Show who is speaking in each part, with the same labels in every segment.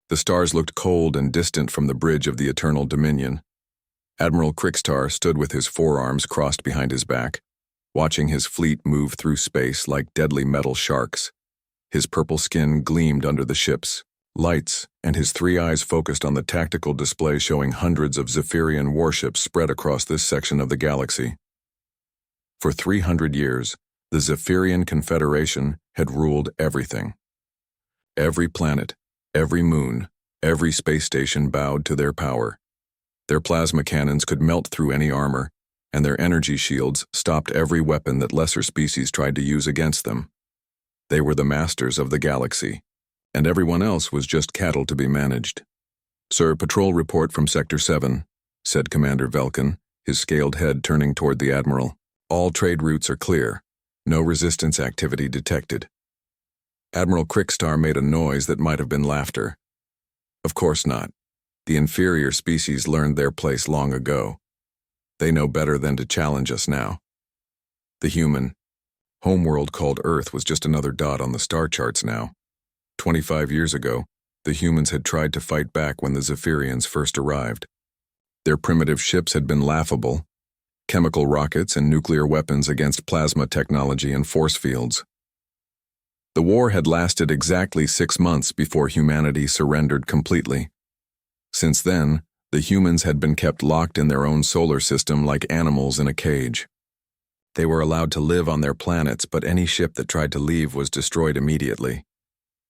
Speaker 1: The stars looked cold and distant from the bridge of the Eternal Dominion. Admiral Krickstar stood with his forearms crossed behind his back, watching his fleet move through space like deadly metal sharks. His purple skin gleamed under the ship's lights, and his three eyes focused on the tactical display showing hundreds of Zephyrian warships spread across this section of the galaxy. For 300 years, the Zephyrian Confederation had ruled everything. Every planet, every moon, every space station bowed to their power. Their plasma cannons could melt through any armor, and their energy shields stopped every weapon that lesser species tried to use against them. They were the masters of the galaxy, and everyone else was just cattle to be managed. "Sir, patrol report from Sector 7, said Commander Velkin, his scaled head turning toward the Admiral. "All trade routes are clear. No resistance activity detected." Admiral Krickstar made a noise that might have been laughter. Of course not. The inferior species learned their place long ago. They know better than to challenge us now. The human homeworld called Earth was just another dot on the star charts now. 25 years ago, the humans had tried to fight back when the Zephyrians first arrived. Their primitive ships had been laughable, chemical rockets and nuclear weapons against plasma technology and force fields. The war had lasted exactly 6 months before humanity surrendered completely. Since then, the humans had been kept locked in their own solar system like animals in a cage. They were allowed to live on their planets, but any ship that tried to leave was destroyed immediately.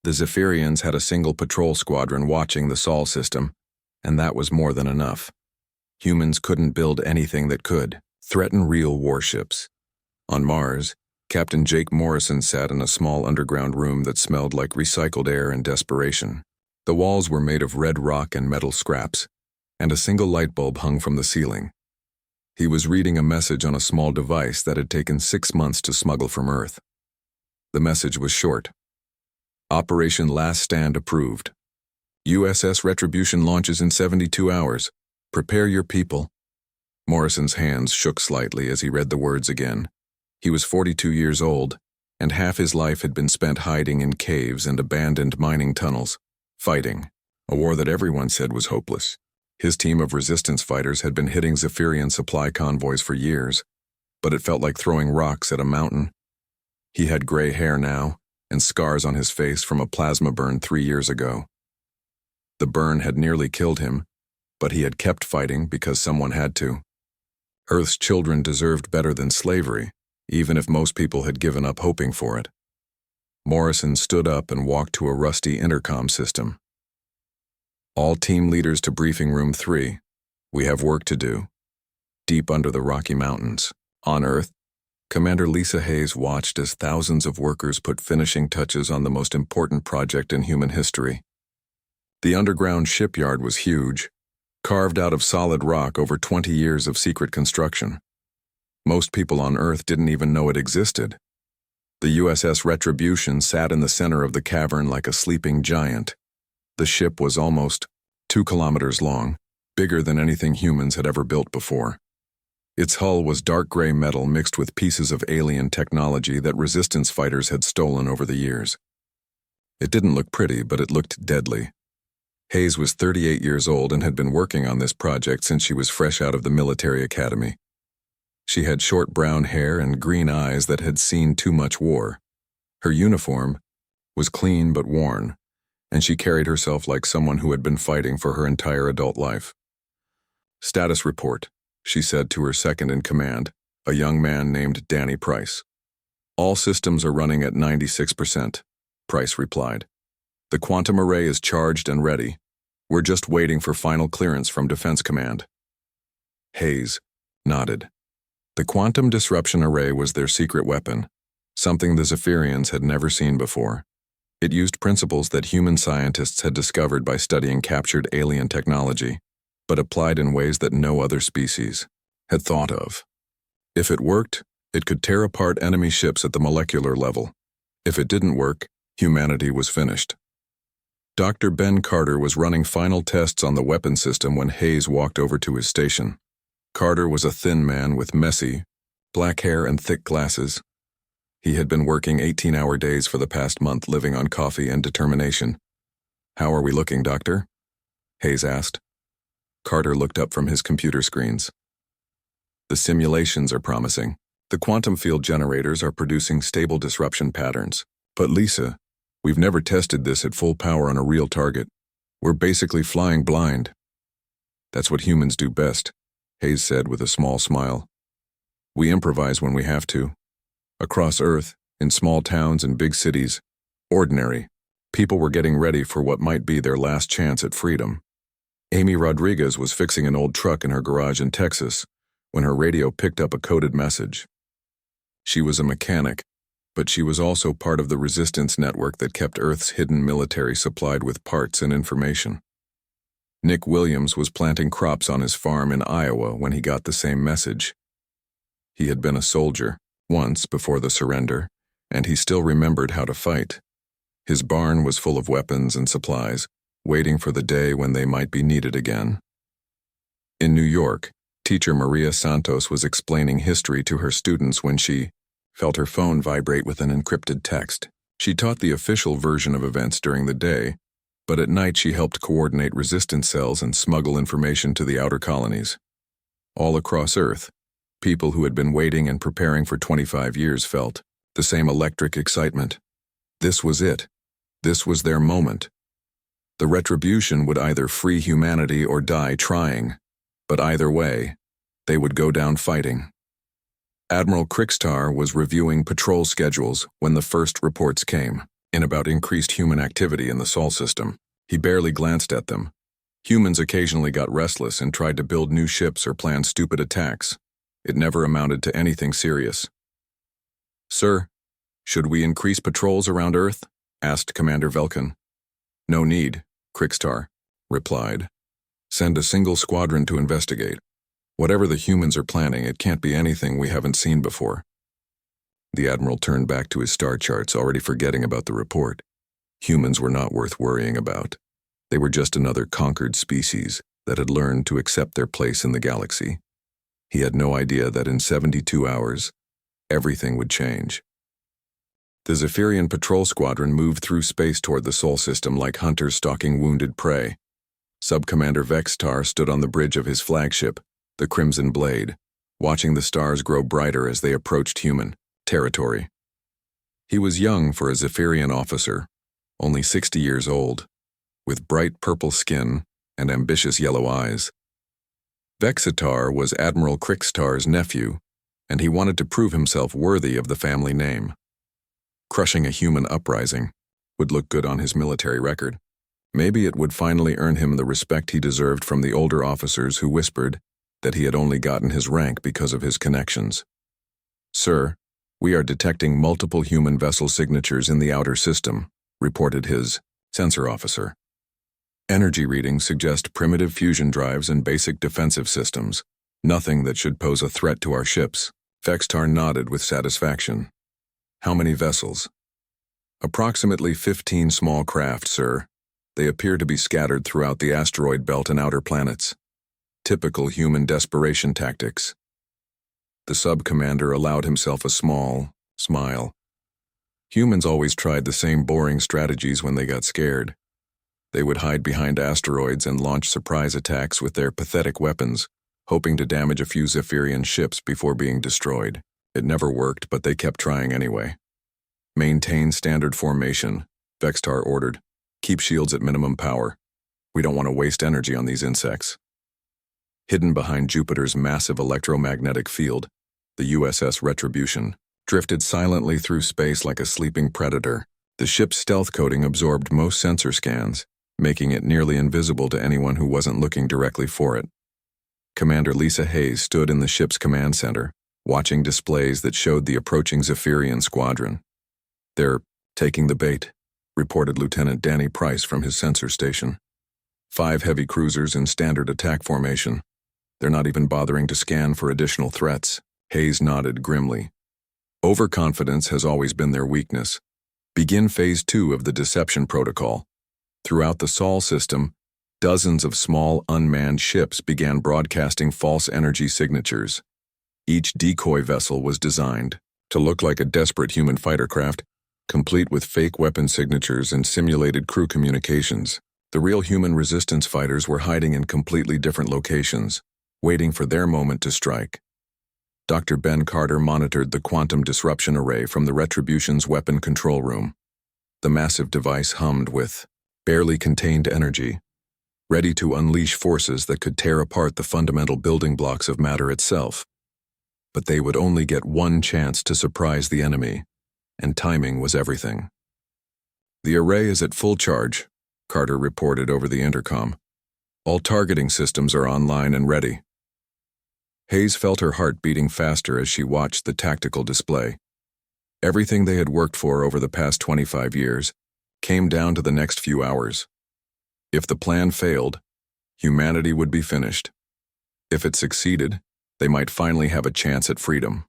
Speaker 1: The Zephyrians had a single patrol squadron watching the Sol system, and that was more than enough. Humans couldn't build anything that could threaten real warships. On Mars, Captain Jake Morrison sat in a small underground room that smelled like recycled air and desperation. The walls were made of red rock and metal scraps, and a single light bulb hung from the ceiling. He was reading a message on a small device that had taken 6 months to smuggle from Earth. The message was short. Operation Last Stand approved. USS Retribution launches in 72 hours. Prepare your people. Morrison's hands shook slightly as he read the words again. He was 42 years old, and half his life had been spent hiding in caves and abandoned mining tunnels, fighting a war that everyone said was hopeless. His team of resistance fighters had been hitting Zephyrian supply convoys for years, but it felt like throwing rocks at a mountain. He had gray hair now, and scars on his face from a plasma burn 3 years ago. The burn had nearly killed him, but he had kept fighting because someone had to. Earth's children deserved better than slavery, even if most people had given up hoping for it. Morrison stood up and walked to a rusty intercom system. "All team leaders to briefing room 3. We have work to do." Deep under the Rocky Mountains, on Earth, Commander Lisa Hayes watched as thousands of workers put finishing touches on the most important project in human history. The underground shipyard was huge, carved out of solid rock over 20 years of secret construction. Most people on Earth didn't even know it existed. The USS Retribution sat in the center of the cavern like a sleeping giant. The ship was almost 2 kilometers long, bigger than anything humans had ever built before. Its hull was dark gray metal mixed with pieces of alien technology that resistance fighters had stolen over the years. It didn't look pretty, but it looked deadly. Hayes was 38 years old and had been working on this project since she was fresh out of the military academy. She had short brown hair and green eyes that had seen too much war. Her uniform was clean but worn, and she carried herself like someone who had been fighting for her entire adult life. "Status report," she said to her second-in-command, a young man named Danny Price. "All systems are running at 96%, Price replied. "The quantum array is charged and ready. We're just waiting for final clearance from Defense Command." Hayes nodded. The quantum disruption array was their secret weapon, something the Zephyrians had never seen before. It used principles that human scientists had discovered by studying captured alien technology, but applied in ways that no other species had thought of. If it worked, it could tear apart enemy ships at the molecular level. If it didn't work, humanity was finished. Dr. Ben Carter was running final tests on the weapon system when Hayes walked over to his station. Carter was a thin man with messy, black hair and thick glasses. He had been working 18-hour days for the past month, living on coffee and determination. How are we looking, Doctor? Hayes asked. Carter looked up from his computer screens. The simulations are promising. The quantum field generators are producing stable disruption patterns. But Lisa, we've never tested this at full power on a real target. We're basically flying blind. That's what humans do best, Hayes said with a small smile. We improvise when we have to. Across Earth, in small towns and big cities, ordinary, people were getting ready for what might be their last chance at freedom. Amy Rodriguez was fixing an old truck in her garage in Texas when her radio picked up a coded message. She was a mechanic, but she was also part of the resistance network that kept Earth's hidden military supplied with parts and information. Nick Williams was planting crops on his farm in Iowa when he got the same message. He had been a soldier once before the surrender, and he still remembered how to fight. His barn was full of weapons and supplies, waiting for the day when they might be needed again. In New York, teacher Maria Santos was explaining history to her students when she felt her phone vibrate with an encrypted text. She taught the official version of events during the day, but at night she helped coordinate resistance cells and smuggle information to the outer colonies. All across Earth, people who had been waiting and preparing for 25 years felt the same electric excitement. This was it. This was their moment. The retribution would either free humanity or die trying, but either way, they would go down fighting. Admiral Krickstar was reviewing patrol schedules when the first reports came in about increased human activity in the Sol system. He barely glanced at them. Humans occasionally got restless and tried to build new ships or plan stupid attacks. It never amounted to anything serious. Sir, should we increase patrols around Earth? Asked Commander Velkin. No need, Krickstar replied. Send a single squadron to investigate. Whatever the humans are planning, it can't be anything we haven't seen before. The Admiral turned back to his star charts, already forgetting about the report. Humans were not worth worrying about. They were just another conquered species that had learned to accept their place in the galaxy. He had no idea that in 72 hours, everything would change. The Zephyrian patrol squadron moved through space toward the Sol system like hunters stalking wounded prey. Sub-Commander Vextar stood on the bridge of his flagship, the Crimson Blade, watching the stars grow brighter as they approached human territory. He was young for a Zephyrian officer, only 60 years old, with bright purple skin and ambitious yellow eyes. Vexitar was Admiral Krickstar's nephew, and he wanted to prove himself worthy of the family name. Crushing a human uprising would look good on his military record. Maybe it would finally earn him the respect he deserved from the older officers who whispered that he had only gotten his rank because of his connections. Sir, we are detecting multiple human vessel signatures in the outer system, reported his sensor officer. Energy readings suggest primitive fusion drives and basic defensive systems, nothing that should pose a threat to our ships. Vextar nodded with satisfaction. How many vessels? Approximately 15 small craft, sir. They appear to be scattered throughout the asteroid belt and outer planets. Typical human desperation tactics. The sub-commander allowed himself a small smile. Humans always tried the same boring strategies when they got scared. They would hide behind asteroids and launch surprise attacks with their pathetic weapons, hoping to damage a few Zephyrian ships before being destroyed. It never worked, but they kept trying anyway. Maintain standard formation, Vextar ordered. Keep shields at minimum power. We don't want to waste energy on these insects. Hidden behind Jupiter's massive electromagnetic field, the USS Retribution drifted silently through space like a sleeping predator. The ship's stealth coating absorbed most sensor scans, making it nearly invisible to anyone who wasn't looking directly for it. Commander Lisa Hayes stood in the ship's command center, watching displays that showed the approaching Zephyrian squadron. They're taking the bait, reported Lieutenant Danny Price from his sensor station. 5 heavy cruisers in standard attack formation. They're not even bothering to scan for additional threats. Hayes nodded grimly. Overconfidence has always been their weakness. Begin Phase 2 of the Deception Protocol. Throughout the Sol system, dozens of small unmanned ships began broadcasting false energy signatures. Each decoy vessel was designed to look like a desperate human fighter craft, complete with fake weapon signatures and simulated crew communications. The real human resistance fighters were hiding in completely different locations, waiting for their moment to strike. Dr. Ben Carter monitored the quantum disruption array from the Retribution's weapon control room. The massive device hummed with barely contained energy, ready to unleash forces that could tear apart the fundamental building blocks of matter itself. But they would only get one chance to surprise the enemy, and timing was everything. "The array is at full charge," Carter reported over the intercom. "All targeting systems are online and ready." Hayes felt her heart beating faster as she watched the tactical display. Everything they had worked for over the past 25 years came down to the next few hours. If the plan failed, humanity would be finished. If it succeeded, they might finally have a chance at freedom.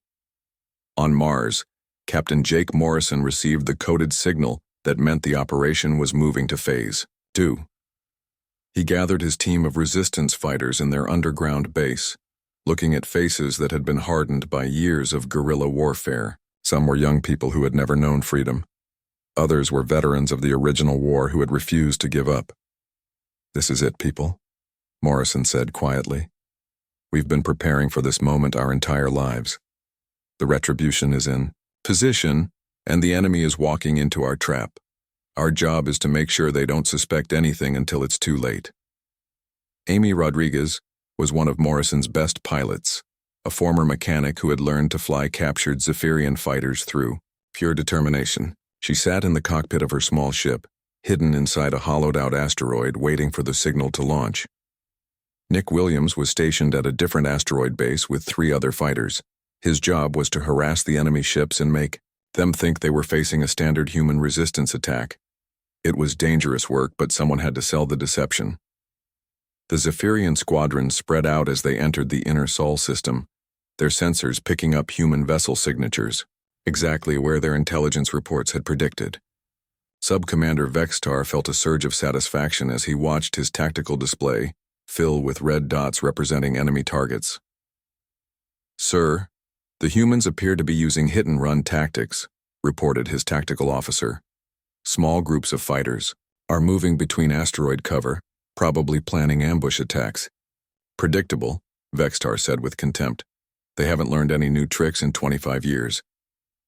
Speaker 1: On Mars, Captain Jake Morrison received the coded signal that meant the operation was moving to Phase 2. He gathered his team of resistance fighters in their underground base, looking at faces that had been hardened by years of guerrilla warfare. Some were young people who had never known freedom. Others were veterans of the original war who had refused to give up. "This is it, people," Morrison said quietly. "We've been preparing for this moment our entire lives. The Retribution is in position, and the enemy is walking into our trap. Our job is to make sure they don't suspect anything until it's too late." Amy Rodriguez was one of Morrison's best pilots, a former mechanic who had learned to fly captured Zephyrian fighters through pure determination. She sat in the cockpit of her small ship, hidden inside a hollowed-out asteroid waiting for the signal to launch. Nick Williams was stationed at a different asteroid base with 3 other fighters. His job was to harass the enemy ships and make them think they were facing a standard human resistance attack. It was dangerous work, but someone had to sell the deception. The Zephyrian squadron spread out as they entered the inner Sol system, their sensors picking up human vessel signatures, exactly where their intelligence reports had predicted. Sub-Commander Vextar felt a surge of satisfaction as he watched his tactical display fill with red dots representing enemy targets. "Sir, the humans appear to be using hit-and-run tactics," reported his tactical officer. "Small groups of fighters are moving between asteroid cover, probably planning ambush attacks." "Predictable," Vextar said with contempt. "They haven't learned any new tricks in 25 years.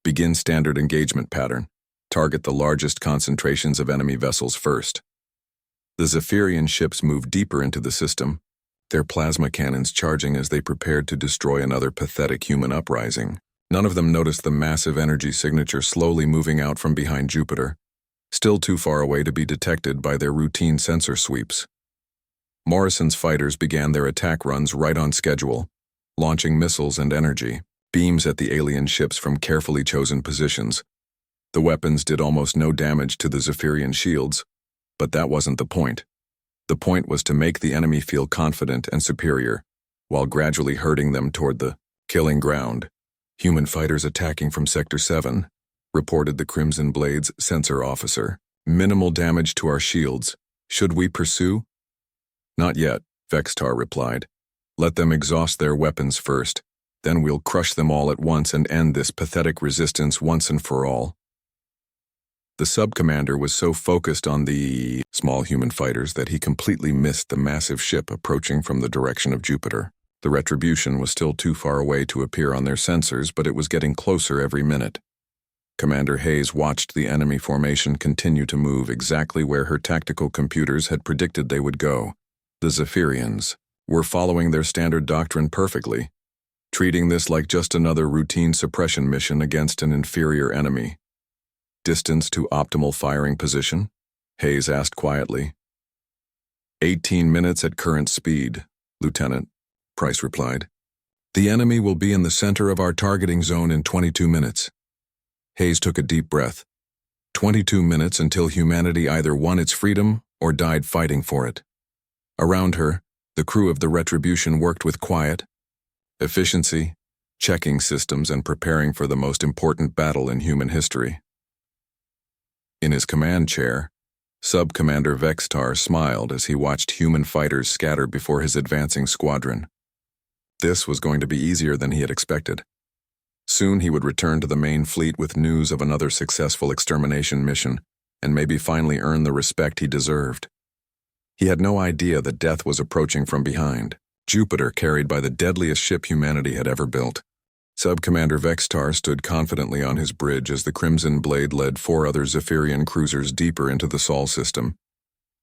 Speaker 1: Begin standard engagement pattern. Target the largest concentrations of enemy vessels first." The Zephyrian ships moved deeper into the system, their plasma cannons charging as they prepared to destroy another pathetic human uprising. None of them noticed the massive energy signature slowly moving out from behind Jupiter, still too far away to be detected by their routine sensor sweeps. Morrison's fighters began their attack runs right on schedule, launching missiles and energy beams at the alien ships from carefully chosen positions. The weapons did almost no damage to the Zephyrian shields, but that wasn't the point. The point was to make the enemy feel confident and superior, while gradually herding them toward the killing ground. "Human fighters attacking from Sector 7, reported the Crimson Blade's sensor officer. "Minimal damage to our shields. Should we pursue?" "Not yet," Vextar replied. "Let them exhaust their weapons first. Then we'll crush them all at once and end this pathetic resistance once and for all." The sub-commander was so focused on the small human fighters that he completely missed the massive ship approaching from the direction of Jupiter. The Retribution was still too far away to appear on their sensors, but it was getting closer every minute. Commander Hayes watched the enemy formation continue to move exactly where her tactical computers had predicted they would go. The Zephyrians were following their standard doctrine perfectly, treating this like just another routine suppression mission against an inferior enemy. "Distance to optimal firing position?" Hayes asked quietly. 18 minutes at current speed, Lieutenant, Price replied. "The enemy will be in the center of our targeting zone in 22 minutes. Hayes took a deep breath. 22 minutes until humanity either won its freedom or died fighting for it. Around her, the crew of the Retribution worked with quiet efficiency, checking systems and preparing for the most important battle in human history. In his command chair, Sub-Commander Vextar smiled as he watched human fighters scatter before his advancing squadron. This was going to be easier than he had expected. Soon he would return to the main fleet with news of another successful extermination mission, and maybe finally earn the respect he deserved. He had no idea that death was approaching from behind. Jupiter carried by the deadliest ship humanity had ever built. Sub-Commander Vextar stood confidently on his bridge as the Crimson Blade led 4 other Zephyrian cruisers deeper into the Sol system.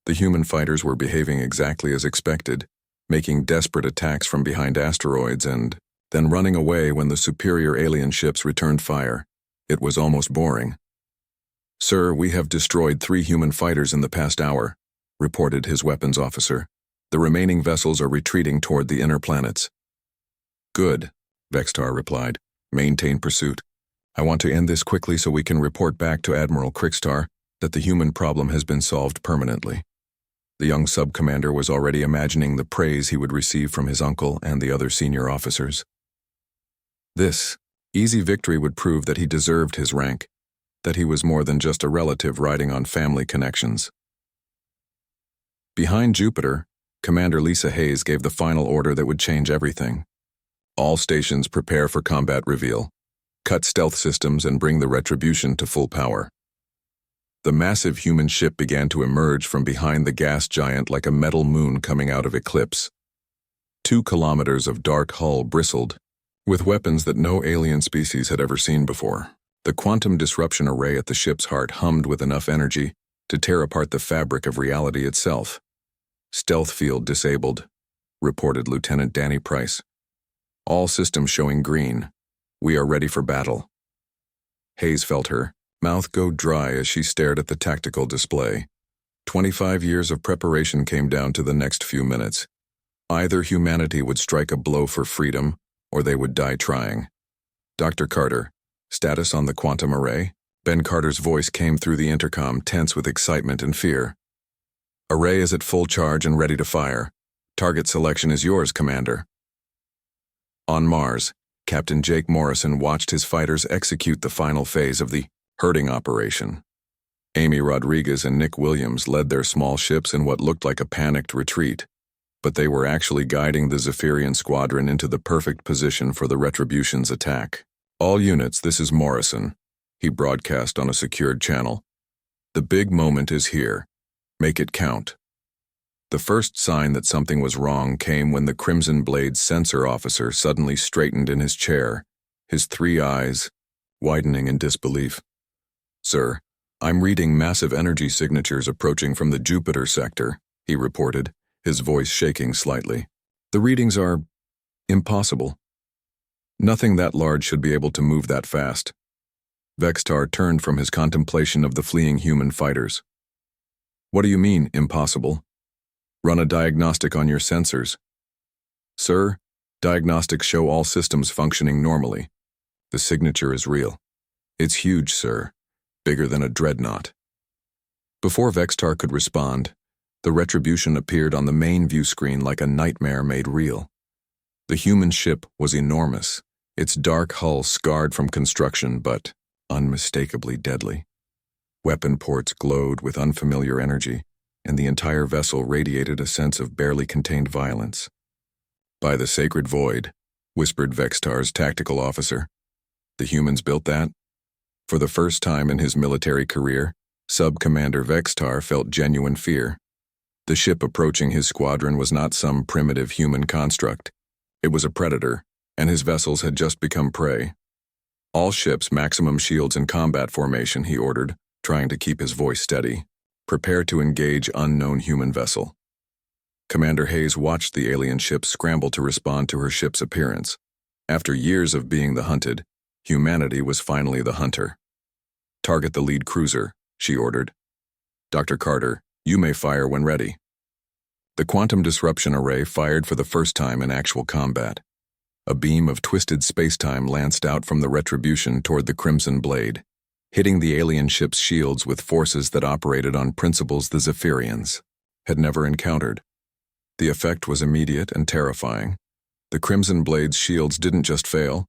Speaker 1: The human fighters were behaving exactly as expected, making desperate attacks from behind asteroids and then running away when the superior alien ships returned fire. It was almost boring. "Sir, we have destroyed 3 human fighters in the past hour," reported his weapons officer. "The remaining vessels are retreating toward the inner planets." "Good," Vextar replied. "Maintain pursuit. I want to end this quickly so we can report back to Admiral Krikstar that the human problem has been solved permanently." The young sub-commander was already imagining the praise he would receive from his uncle and the other senior officers. This easy victory would prove that he deserved his rank, that he was more than just a relative riding on family connections. Behind Jupiter, Commander Lisa Hayes gave the final order that would change everything. "All stations prepare for combat reveal. Cut stealth systems and bring the Retribution to full power." The massive human ship began to emerge from behind the gas giant like a metal moon coming out of eclipse. 2 kilometers of dark hull bristled, with weapons that no alien species had ever seen before. The quantum disruption array at the ship's heart hummed with enough energy to tear apart the fabric of reality itself. "Stealth field disabled," reported Lieutenant Danny Price. "All systems showing green. We are ready for battle." Hayes felt her mouth go dry as she stared at the tactical display. 25 years of preparation came down to the next few minutes. Either humanity would strike a blow for freedom, or they would die trying. "Dr. Carter, status on the quantum array?" Ben Carter's voice came through the intercom, tense with excitement and fear. "Array is at full charge and ready to fire. Target selection is yours, Commander." On Mars, Captain Jake Morrison watched his fighters execute the final phase of the herding operation. Amy Rodriguez and Nick Williams led their small ships in what looked like a panicked retreat, but they were actually guiding the Zephyrian squadron into the perfect position for the Retribution's attack. "All units, this is Morrison," he broadcast on a secured channel. "The big moment is here. Make it count." The first sign that something was wrong came when the Crimson Blade's sensor officer suddenly straightened in his chair, his 3 eyes widening in disbelief. "Sir, I'm reading massive energy signatures approaching from the Jupiter sector," he reported, his voice shaking slightly. "The readings are impossible. Nothing that large should be able to move that fast." Vextar turned from his contemplation of the fleeing human fighters. "What do you mean, impossible? Run a diagnostic on your sensors." "Sir, diagnostics show all systems functioning normally. The signature is real. It's huge, sir. Bigger than a dreadnought." Before Vextar could respond, the Retribution appeared on the main view screen like a nightmare made real. The human ship was enormous, its dark hull scarred from construction but unmistakably deadly. Weapon ports glowed with unfamiliar energy, and the entire vessel radiated a sense of barely contained violence. "By the sacred void," whispered Vextar's tactical officer. "The humans built that?" For the first time in his military career, Sub-Commander Vextar felt genuine fear. The ship approaching his squadron was not some primitive human construct. It was a predator, and his vessels had just become prey. "All ships maximum shields in combat formation," he ordered, trying to keep his voice steady. "Prepare to engage unknown human vessel." Commander Hayes watched the alien ship scramble to respond to her ship's appearance. After years of being the hunted, humanity was finally the hunter. "Target the lead cruiser," she ordered. "Dr. Carter, you may fire when ready." The quantum disruption array fired for the first time in actual combat. A beam of twisted spacetime lanced out from the Retribution toward the Crimson Blade, hitting the alien ship's shields with forces that operated on principles the Zephyrians had never encountered. The effect was immediate and terrifying. The Crimson Blade's shields didn't just fail,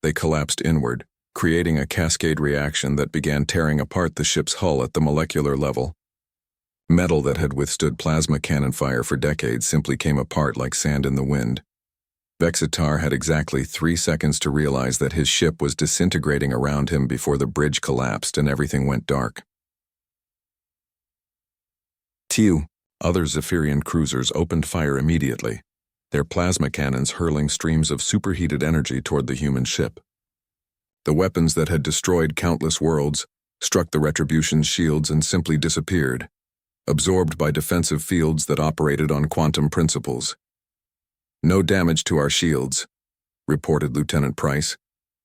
Speaker 1: they collapsed inward, creating a cascade reaction that began tearing apart the ship's hull at the molecular level. Metal that had withstood plasma cannon fire for decades simply came apart like sand in the wind. Vextar had exactly 3 seconds to realize that his ship was disintegrating around him before the bridge collapsed and everything went dark. "Tew," Other Zephyrian cruisers opened fire immediately, their plasma cannons hurling streams of superheated energy toward the human ship. The weapons that had destroyed countless worlds struck the Retribution's shields and simply disappeared, absorbed by defensive fields that operated on quantum principles. "No damage to our shields," reported Lieutenant Price,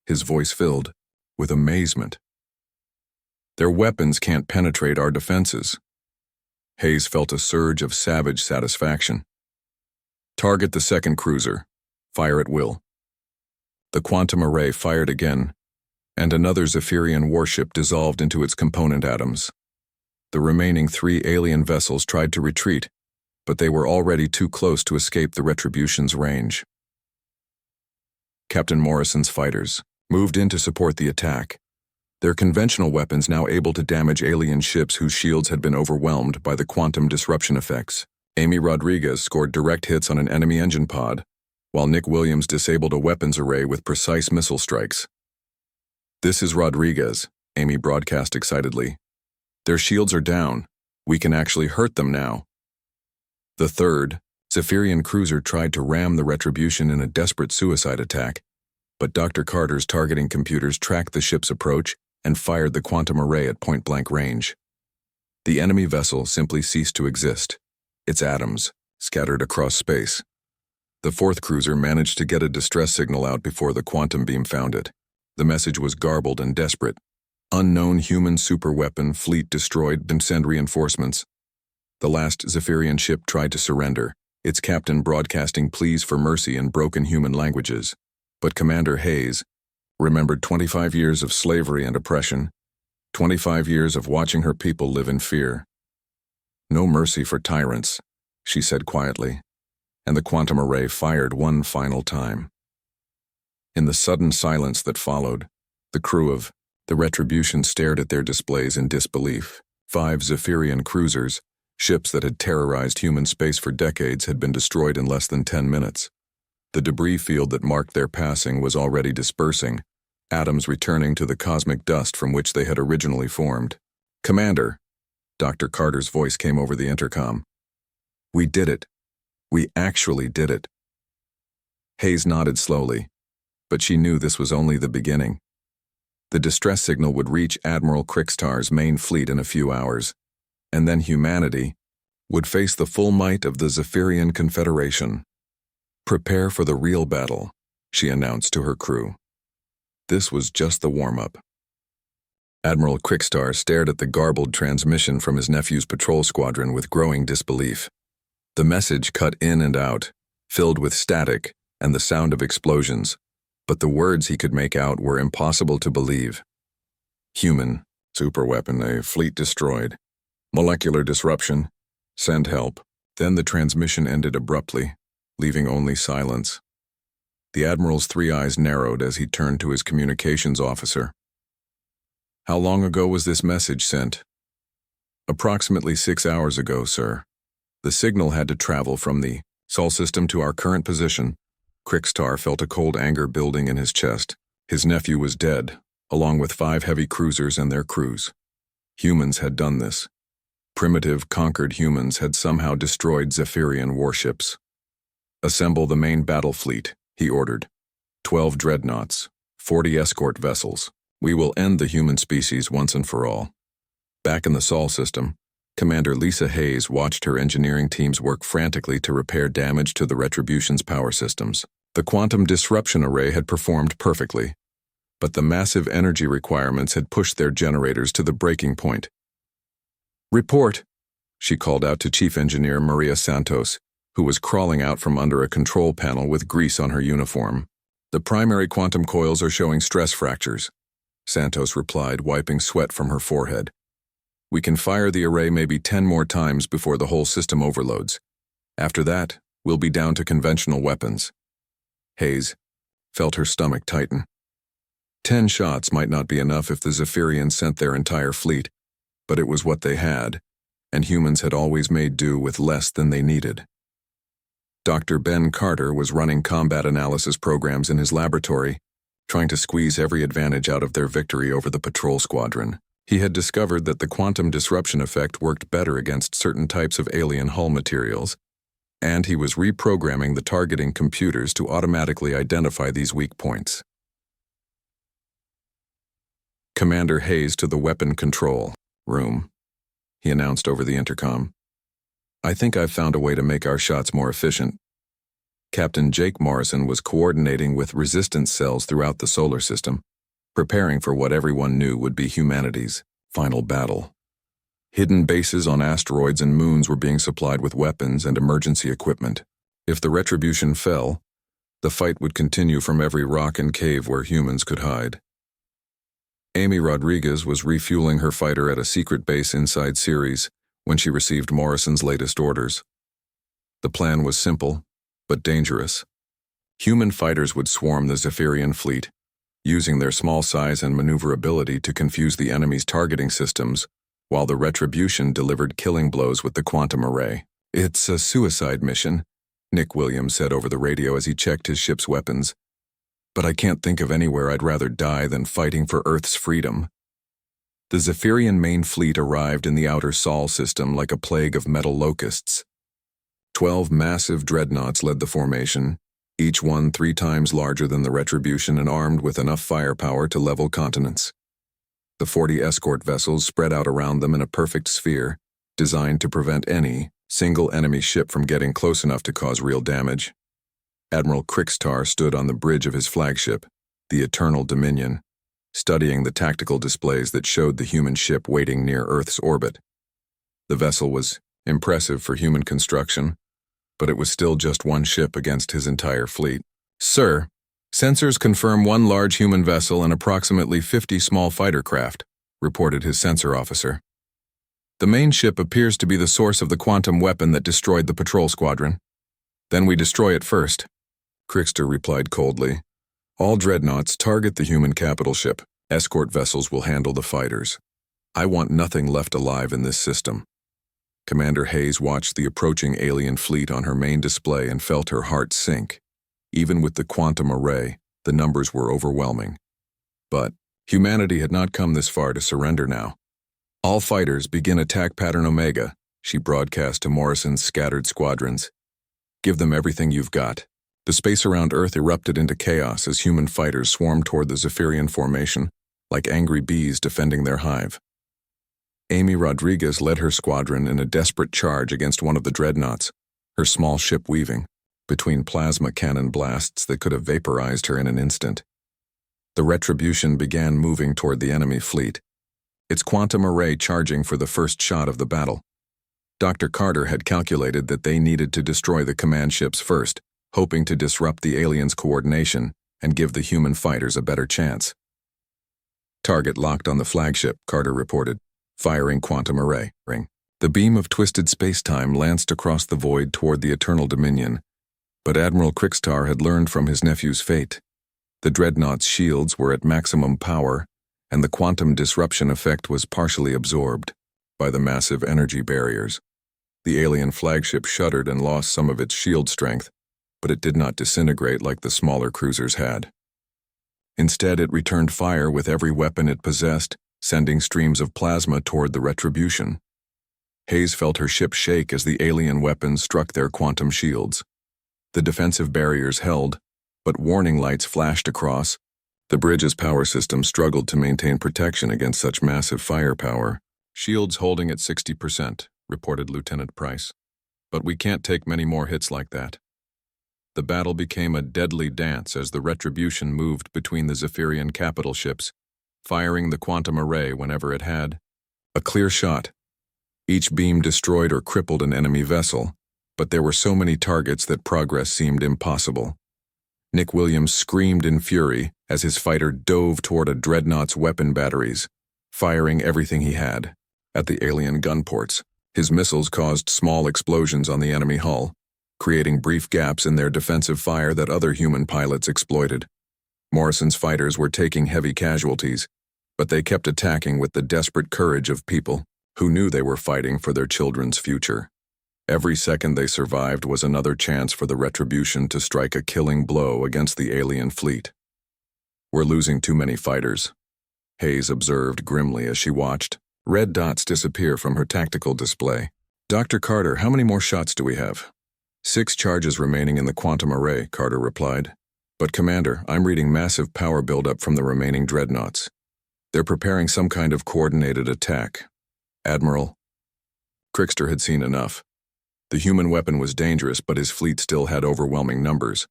Speaker 1: his voice filled with amazement. "Their weapons can't penetrate our defenses." Hayes felt a surge of savage satisfaction. "Target the second cruiser. Fire at will." The quantum array fired again, and another Zephyrian warship dissolved into its component atoms. The remaining 3 alien vessels tried to retreat, but they were already too close to escape the Retribution's range. Captain Morrison's fighters moved in to support the attack, their conventional weapons now able to damage alien ships whose shields had been overwhelmed by the quantum disruption effects. Amy Rodriguez scored direct hits on an enemy engine pod, while Nick Williams disabled a weapons array with precise missile strikes. "This is Rodriguez," Amy broadcast excitedly. "Their shields are down. We can actually hurt them now." The third, Zephyrian cruiser tried to ram the Retribution in a desperate suicide attack, but Dr. Carter's targeting computers tracked the ship's approach and fired the quantum array at point-blank range. The enemy vessel simply ceased to exist, its atoms scattered across space. The fourth cruiser managed to get a distress signal out before the quantum beam found it. The message was garbled and desperate. "Unknown human superweapon fleet destroyed, send reinforcements." The last Zephyrian ship tried to surrender, its captain broadcasting pleas for mercy in broken human languages. But Commander Hayes remembered 25 years of slavery and oppression, 25 years of watching her people live in fear. "No mercy for tyrants," she said quietly, and the quantum array fired one final time. In the sudden silence that followed, the crew of the Retribution stared at their displays in disbelief. 5 Zephyrian cruisers, ships that had terrorized human space for decades, had been destroyed in less than 10 minutes. The debris field that marked their passing was already dispersing, atoms returning to the cosmic dust from which they had originally formed. "Commander," Dr. Carter's voice came over the intercom. "We did it. We actually did it." Hayes nodded slowly, but she knew this was only the beginning. The distress signal would reach Admiral Krickstar's main fleet in a few hours, and then humanity would face the full might of the Zephyrian Confederation. "Prepare for the real battle," she announced to her crew. This was just the warm-up. Admiral Krickstar stared at the garbled transmission from his nephew's patrol squadron with growing disbelief. The message cut in and out, filled with static and the sound of explosions, but the words he could make out were impossible to believe. "Human, superweapon, a fleet destroyed. Molecular disruption. Send help." Then the transmission ended abruptly, leaving only silence. The Admiral's 3 eyes narrowed as he turned to his communications officer. "How long ago was this message sent?" "Approximately 6 hours ago, sir. The signal had to travel from the Sol system to our current position." Krickstar felt a cold anger building in his chest. His nephew was dead, along with 5 heavy cruisers and their crews. Humans had done this. Primitive, conquered humans had somehow destroyed Zephyrian warships. "Assemble the main battle fleet," he ordered. 12 dreadnoughts, 40 escort vessels. We will end the human species once and for all. Back in the Sol system, Commander Lisa Hayes watched her engineering teams work frantically to repair damage to the Retribution's power systems. The quantum disruption array had performed perfectly, but the massive energy requirements had pushed their generators to the breaking point. "Report," she called out to Chief Engineer Maria Santos, who was crawling out from under a control panel with grease on her uniform. "The primary quantum coils are showing stress fractures," Santos replied, wiping sweat from her forehead. "We can fire the array maybe 10 more times before the whole system overloads. After that, we'll be down to conventional weapons." Hayes felt her stomach tighten. 10 shots might not be enough if the Zephyrians sent their entire fleet, but it was what they had, and humans had always made do with less than they needed. Dr. Ben Carter was running combat analysis programs in his laboratory, trying to squeeze every advantage out of their victory over the patrol squadron. He had discovered that the quantum disruption effect worked better against certain types of alien hull materials, and he was reprogramming the targeting computers to automatically identify these weak points. "Commander Hayes to the weapon control room," he announced over the intercom. "I think I've found a way to make our shots more efficient." Captain Jake Morrison was coordinating with resistance cells throughout the solar system, preparing for what everyone knew would be humanity's final battle. Hidden bases on asteroids and moons were being supplied with weapons and emergency equipment. If the Retribution fell, the fight would continue from every rock and cave where humans could hide. Amy Rodriguez was refueling her fighter at a secret base inside Ceres when she received Morrison's latest orders. The plan was simple, but dangerous. Human fighters would swarm the Zephyrian fleet, using their small size and maneuverability to confuse the enemy's targeting systems, while the Retribution delivered killing blows with the quantum array. "It's a suicide mission," Nick Williams said over the radio as he checked his ship's weapons. "But I can't think of anywhere I'd rather die than fighting for Earth's freedom." The Zephyrian main fleet arrived in the outer Sol system like a plague of metal locusts. 12 massive dreadnoughts led the formation, each one 3 times larger than the Retribution and armed with enough firepower to level continents. The 40 escort vessels spread out around them in a perfect sphere, designed to prevent any single enemy ship from getting close enough to cause real damage. Admiral Krickstar stood on the bridge of his flagship, the Eternal Dominion, studying the tactical displays that showed the human ship waiting near Earth's orbit. The vessel was impressive for human construction, but it was still just one ship against his entire fleet. "Sir, sensors confirm 1 large human vessel and approximately 50 small fighter craft," reported his sensor officer. "The main ship appears to be the source of the quantum weapon that destroyed the patrol squadron. Then we destroy it first," Krickster replied coldly. "All dreadnoughts target the human capital ship. Escort vessels will handle the fighters. I want nothing left alive in this system." Commander Hayes watched the approaching alien fleet on her main display and felt her heart sink. Even with the quantum array, the numbers were overwhelming. But humanity had not come this far to surrender now. "All fighters begin attack pattern Omega," she broadcast to Morrison's scattered squadrons. "Give them everything you've got." The space around Earth erupted into chaos as human fighters swarmed toward the Zephyrian formation, like angry bees defending their hive. Amy Rodriguez led her squadron in a desperate charge against one of the dreadnoughts, her small ship weaving between plasma cannon blasts that could have vaporized her in an instant. The Retribution began moving toward the enemy fleet, its quantum array charging for the first shot of the battle. Dr. Carter had calculated that they needed to destroy the command ships first, hoping to disrupt the aliens' coordination and give the human fighters a better chance. "Target locked on the flagship," Carter reported, firing quantum array. The beam of twisted space-time lanced across the void toward the Eternal Dominion, but Admiral Krickstar had learned from his nephew's fate. The dreadnought's shields were at maximum power, and the quantum disruption effect was partially absorbed by the massive energy barriers. The alien flagship shuddered and lost some of its shield strength, but it did not disintegrate like the smaller cruisers had. Instead, it returned fire with every weapon it possessed, sending streams of plasma toward the Retribution. Hayes felt her ship shake as the alien weapons struck their quantum shields. The defensive barriers held, but warning lights flashed across. The bridge's power system struggled to maintain protection against such massive firepower. "Shields holding at 60%, reported Lieutenant Price. "But we can't take many more hits like that." The battle became a deadly dance as the Retribution moved between the Zephyrian capital ships, firing the quantum array whenever it had a clear shot. Each beam destroyed or crippled an enemy vessel, but there were so many targets that progress seemed impossible. Nick Williams screamed in fury as his fighter dove toward a dreadnought's weapon batteries, firing everything he had at the alien gunports. His missiles caused small explosions on the enemy hull, creating brief gaps in their defensive fire that other human pilots exploited. Morrison's fighters were taking heavy casualties, but they kept attacking with the desperate courage of people who knew they were fighting for their children's future. Every second they survived was another chance for the Retribution to strike a killing blow against the alien fleet. "We're losing too many fighters," Hayes observed grimly as she watched red dots disappear from her tactical display. Dr. Carter, how many more shots do we have? 6 charges remaining in the quantum array, Carter replied. But Commander, I'm reading massive power buildup from the remaining dreadnoughts. They're preparing some kind of coordinated attack. Admiral. Crickster had seen enough. The human weapon was dangerous, but his fleet still had overwhelming numbers.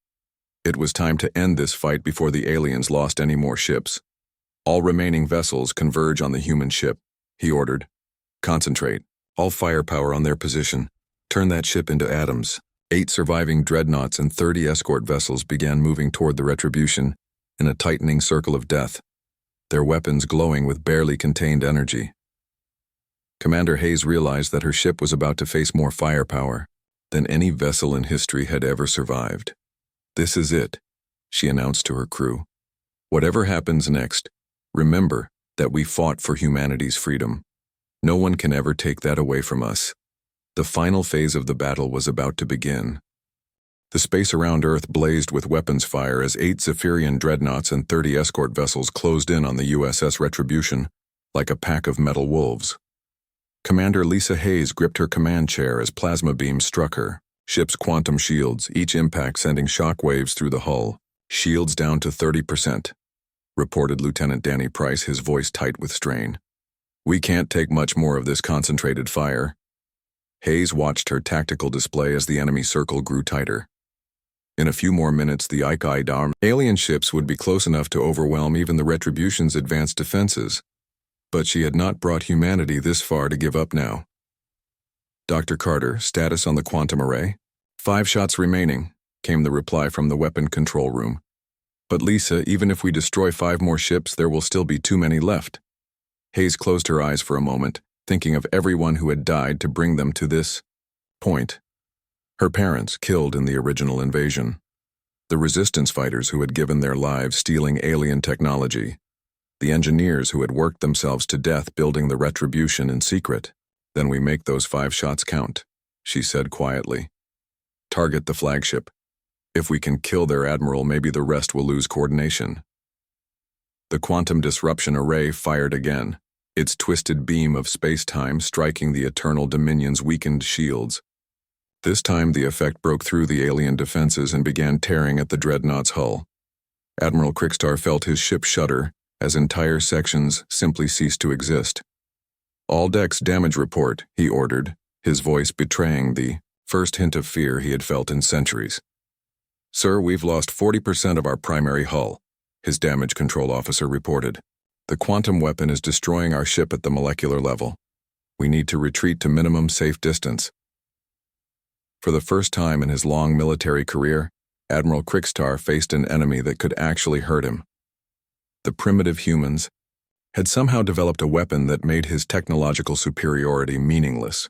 Speaker 1: It was time to end this fight before the aliens lost any more ships. All remaining vessels converge on the human ship, he ordered. Concentrate. All firepower on their position. Turn that ship into atoms. 8 surviving dreadnoughts and 30 escort vessels began moving toward the Retribution in a tightening circle of death, their weapons glowing with barely contained energy. Commander Hayes realized that her ship was about to face more firepower than any vessel in history had ever survived. This is it, she announced to her crew. Whatever happens next, remember that we fought for humanity's freedom. No one can ever take that away from us. The final phase of the battle was about to begin. The space around Earth blazed with weapons fire as 8 Zephyrian dreadnoughts and 30 escort vessels closed in on the USS Retribution like a pack of metal wolves. Commander Lisa Hayes gripped her command chair as plasma beams struck her, ship's quantum shields, each impact sending shock waves through the hull. Shields down to 30%, reported Lieutenant Danny Price, his voice tight with strain. We can't take much more of this concentrated fire. Hayes watched her tactical display as the enemy circle grew tighter. In a few more minutes, the Ike-Idar alien ships would be close enough to overwhelm even the Retribution's advanced defenses. But she had not brought humanity this far to give up now. Dr. Carter, status on the quantum array? 5 shots remaining, came the reply from the weapon control room. But Lisa, even if we destroy 5 more ships, there will still be too many left. Hayes closed her eyes for a moment, thinking of everyone who had died to bring them to this point. Her parents, killed in the original invasion. The resistance fighters who had given their lives stealing alien technology. The engineers who had worked themselves to death building the Retribution in secret. Then we make those 5 shots count, she said quietly. Target the flagship. If we can kill their admiral, maybe the rest will lose coordination. The quantum disruption array fired again, its twisted beam of space-time striking the Eternal Dominion's weakened shields. This time the effect broke through the alien defenses and began tearing at the dreadnought's hull. Admiral Crickstar felt his ship shudder as entire sections simply ceased to exist. All decks damage report, he ordered, his voice betraying the first hint of fear he had felt in centuries. Sir, we've lost 40% of our primary hull, his damage control officer reported. The quantum weapon is destroying our ship at the molecular level. We need to retreat to minimum safe distance. For the first time in his long military career, Admiral Crickstar faced an enemy that could actually hurt him. The primitive humans had somehow developed a weapon that made his technological superiority meaningless.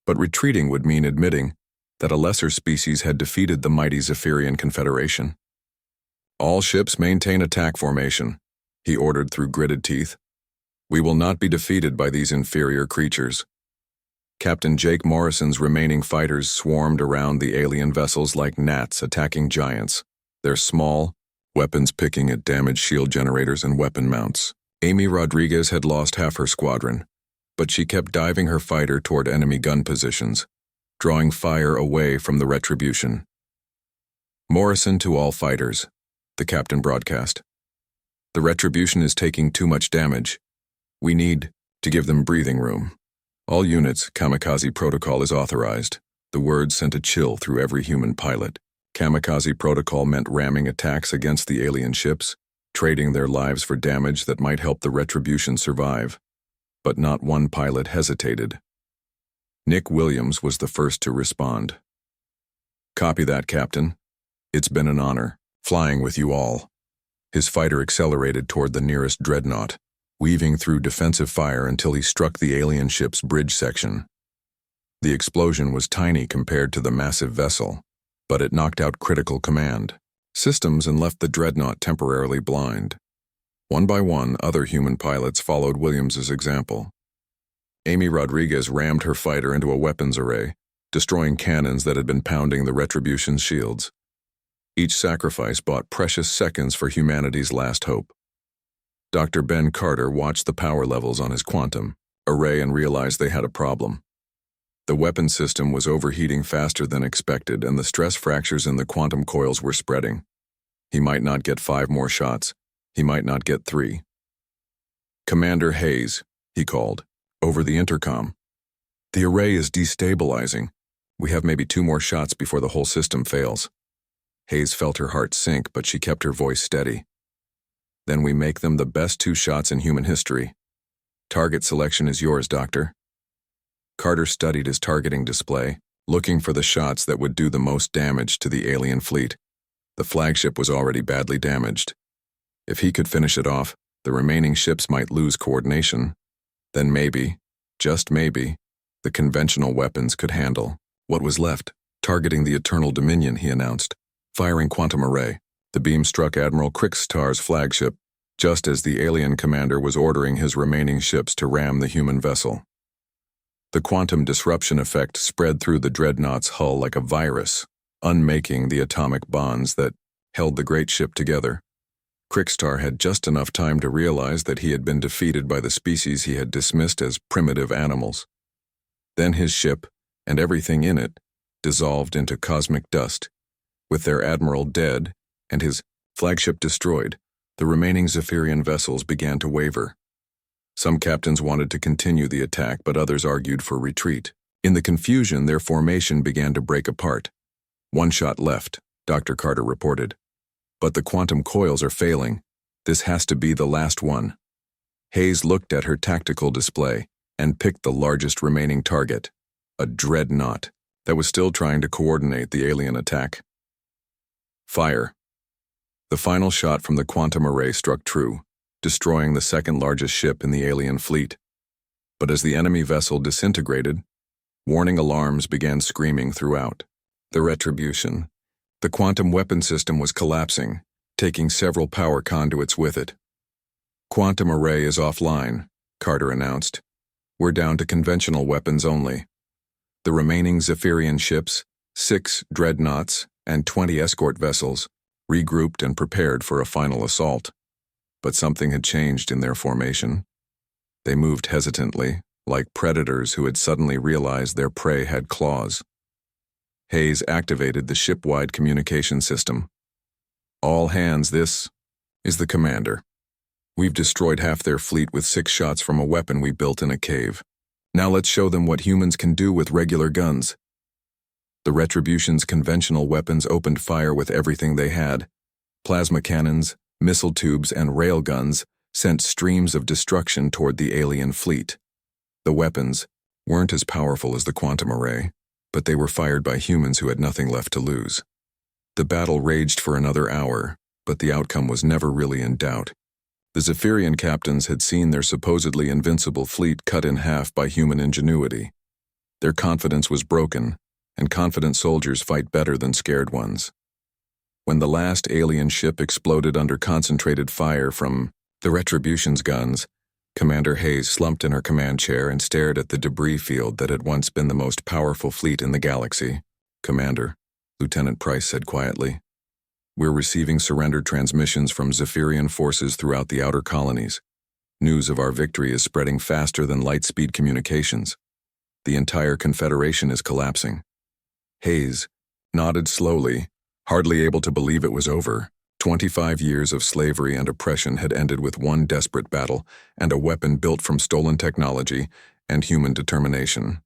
Speaker 1: But retreating would mean admitting that a lesser species had defeated the mighty Zephyrian Confederation. All ships maintain attack formation, he ordered through gritted teeth. We will not be defeated by these inferior creatures. Captain Jake Morrison's remaining fighters swarmed around the alien vessels like gnats attacking giants, their small weapons picking at damaged shield generators and weapon mounts. Amy Rodriguez had lost half her squadron, but she kept diving her fighter toward enemy gun positions, drawing fire away from the Retribution. Morrison to all fighters, the captain broadcast. The Retribution is taking too much damage. We need to give them breathing room. All units, kamikaze protocol is authorized. The words sent a chill through every human pilot. Kamikaze protocol meant ramming attacks against the alien ships, trading their lives for damage that might help the Retribution survive. But not one pilot hesitated. Nick Williams was the first to respond. Copy that, Captain. It's been an honor, flying with you all. His fighter accelerated toward the nearest dreadnought, weaving through defensive fire until he struck the alien ship's bridge section. The explosion was tiny compared to the massive vessel, but it knocked out critical command systems and left the dreadnought temporarily blind. One by one, other human pilots followed Williams's example. Amy Rodriguez rammed her fighter into a weapons array, destroying cannons that had been pounding the Retribution's shields. Each sacrifice bought precious seconds for humanity's last hope. Dr. Ben Carter watched the power levels on his quantum array and realized they had a problem. The weapon system was overheating faster than expected, and the stress fractures in the quantum coils were spreading. He might not get 5 more shots. He might not get 3. "Commander Hayes," he called, over the intercom. "The array is destabilizing. We have maybe 2 more shots before the whole system fails." Hayes felt her heart sink, but she kept her voice steady. "Then we make them the best 2 shots in human history. Target selection is yours, Doctor." Carter studied his targeting display, looking for the shots that would do the most damage to the alien fleet. The flagship was already badly damaged. If he could finish it off, the remaining ships might lose coordination. Then maybe, just maybe, the conventional weapons could handle what was left. "Targeting the Eternal Dominion," he announced, firing quantum array. The beam struck Admiral Krickstar's flagship, just as the alien commander was ordering his remaining ships to ram the human vessel. The quantum disruption effect spread through the dreadnought's hull like a virus, unmaking the atomic bonds that held the great ship together. Krickstar had just enough time to realize that he had been defeated by the species he had dismissed as primitive animals. Then his ship, and everything in it, dissolved into cosmic dust. With their admiral dead and his flagship destroyed, the remaining Zephyrian vessels began to waver. Some captains wanted to continue the attack, but others argued for retreat. In the confusion, their formation began to break apart. "1 shot left," Dr. Carter reported. "But the quantum coils are failing. This has to be the last one." Hayes looked at her tactical display and picked the largest remaining target, a dreadnought that was still trying to coordinate the alien attack. Fire. The final shot from the quantum array struck true, destroying the second-largest ship in the alien fleet. But as the enemy vessel disintegrated, warning alarms began screaming throughout. The retribution. The quantum weapon system was collapsing, taking several power conduits with it. "Quantum array is offline," Carter announced. "We're down to conventional weapons only." The remaining Zephyrian ships, 6 dreadnoughts, and 20 escort vessels, regrouped and prepared for a final assault. But something had changed in their formation. They moved hesitantly, like predators who had suddenly realized their prey had claws. Hayes activated the ship-wide communication system. "All hands, this is the commander. We've destroyed half their fleet with 6 shots from a weapon we built in a cave. Now let's show them what humans can do with regular guns." The Retribution's conventional weapons opened fire with everything they had. Plasma cannons, missile tubes, and railguns sent streams of destruction toward the alien fleet. The weapons weren't as powerful as the quantum array, but they were fired by humans who had nothing left to lose. The battle raged for another hour, but the outcome was never really in doubt. The Zephyrian captains had seen their supposedly invincible fleet cut in half by human ingenuity. Their confidence was broken, and confident soldiers fight better than scared ones. When the last alien ship exploded under concentrated fire from the Retribution's guns, Commander Hayes slumped in her command chair and stared at the debris field that had once been the most powerful fleet in the galaxy. "Commander," Lieutenant Price said quietly, "we're receiving surrendered transmissions from Zephyrian forces throughout the outer colonies. News of our victory is spreading faster than light-speed communications. The entire Confederation is collapsing." Hayes nodded slowly, hardly able to believe it was over. 25 years of slavery and oppression had ended with one desperate battle and a weapon built from stolen technology and human determination.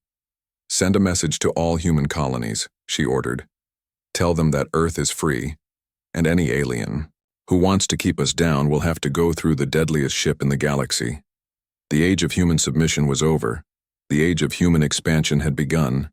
Speaker 1: "Send a message to all human colonies," she ordered. "Tell them that Earth is free, and any alien who wants to keep us down will have to go through the deadliest ship in the galaxy. The age of human submission was over. The age of human expansion had begun,